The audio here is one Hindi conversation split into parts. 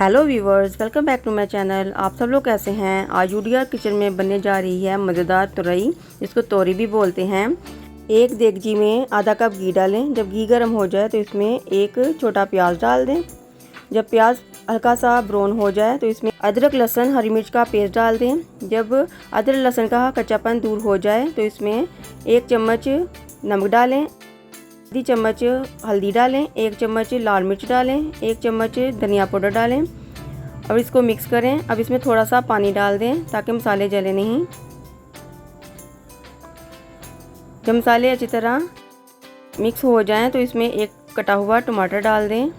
Hello viewers, welcome back to my channel. आप सब लोग कैसे हैं। आज यूडिया किचन में बनने जा रही है मज़ेदार तुरई, जिसको तोरी भी बोलते हैं। एक देगची में आधा कप घी डालें। जब घी गर्म हो जाए तो इसमें एक छोटा प्याज डाल दें। जब प्याज हल्का सा ब्राउन हो जाए तो इसमें अदरक लहसुन हरी मिर्च का पेस्ट डाल दें। जब अदरक लहसुन का कच्चापन दूर हो जाए तो इसमें 1 चम्मच नमक डालें, आधी चम्मच हल्दी डालें, 1 चम्मच लाल मिर्च डालें, 1 चम्मच धनिया पाउडर डालें। अब इसको मिक्स करें। अब इसमें थोड़ा सा पानी डाल दें ताकि मसाले जले नहीं। जब मसाले अच्छी तरह मिक्स हो जाएं तो इसमें एक कटा हुआ टमाटर डाल दें।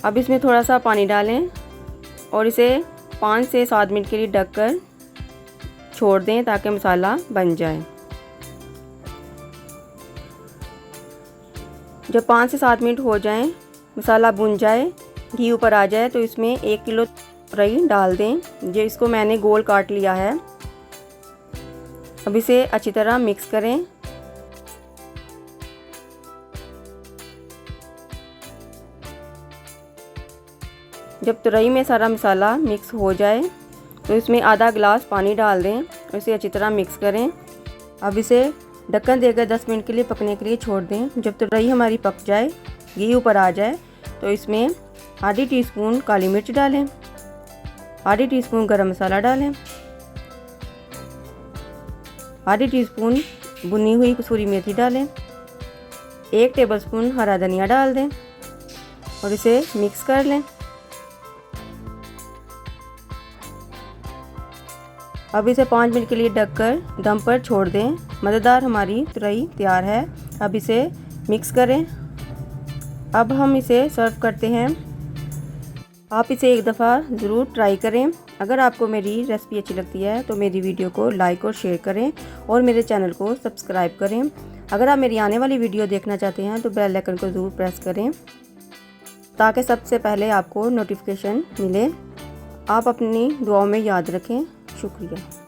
अब इसमें थोड़ा सा पानी डालें और इसे 5 से 7 मिनट के लिए ढककर छोड़ दें ताकि मसाला बन जाए। जब 5 से 7 मिनट हो जाएं, मसाला भुन जाए, घी ऊपर आ जाए तो इसमें 1 किलो तुरई डाल दें। जो इसको मैंने गोल काट लिया है। अब इसे अच्छी तरह मिक्स करें। जब तुरई में सारा मसाला मिक्स हो जाए तो इसमें आधा गिलास पानी डाल दें और इसे अच्छी तरह मिक्स करें। अब इसे ढक्कन देकर 10 मिनट के लिए पकने के लिए छोड़ दें। जब तुरई हमारी पक जाए, घी ऊपर आ जाए तो इसमें आधी टीस्पून काली मिर्च डालें, आधी टीस्पून गरम मसाला डालें, आधी टीस्पून भुनी हुई कसूरी मेथी डालें, 1 टेबलस्पून हरा धनिया डाल दें और इसे मिक्स कर लें। अब इसे 5 मिनट के लिए ढककर दम पर छोड़ दें। मज़ेदार हमारी तुरई तैयार है। अब इसे मिक्स करें। अब हम इसे सर्व करते हैं। आप इसे एक दफ़ा ज़रूर ट्राई करें। अगर आपको मेरी रेसिपी अच्छी लगती है तो मेरी वीडियो को लाइक और शेयर करें और मेरे चैनल को सब्सक्राइब करें। अगर आप मेरी आने वाली वीडियो देखना चाहते हैं तो बेल आइकन को ज़रूर प्रेस करें ताकि सबसे पहले आपको नोटिफिकेशन मिले। आप अपनी दुआओं में याद रखें। शुक्रिया।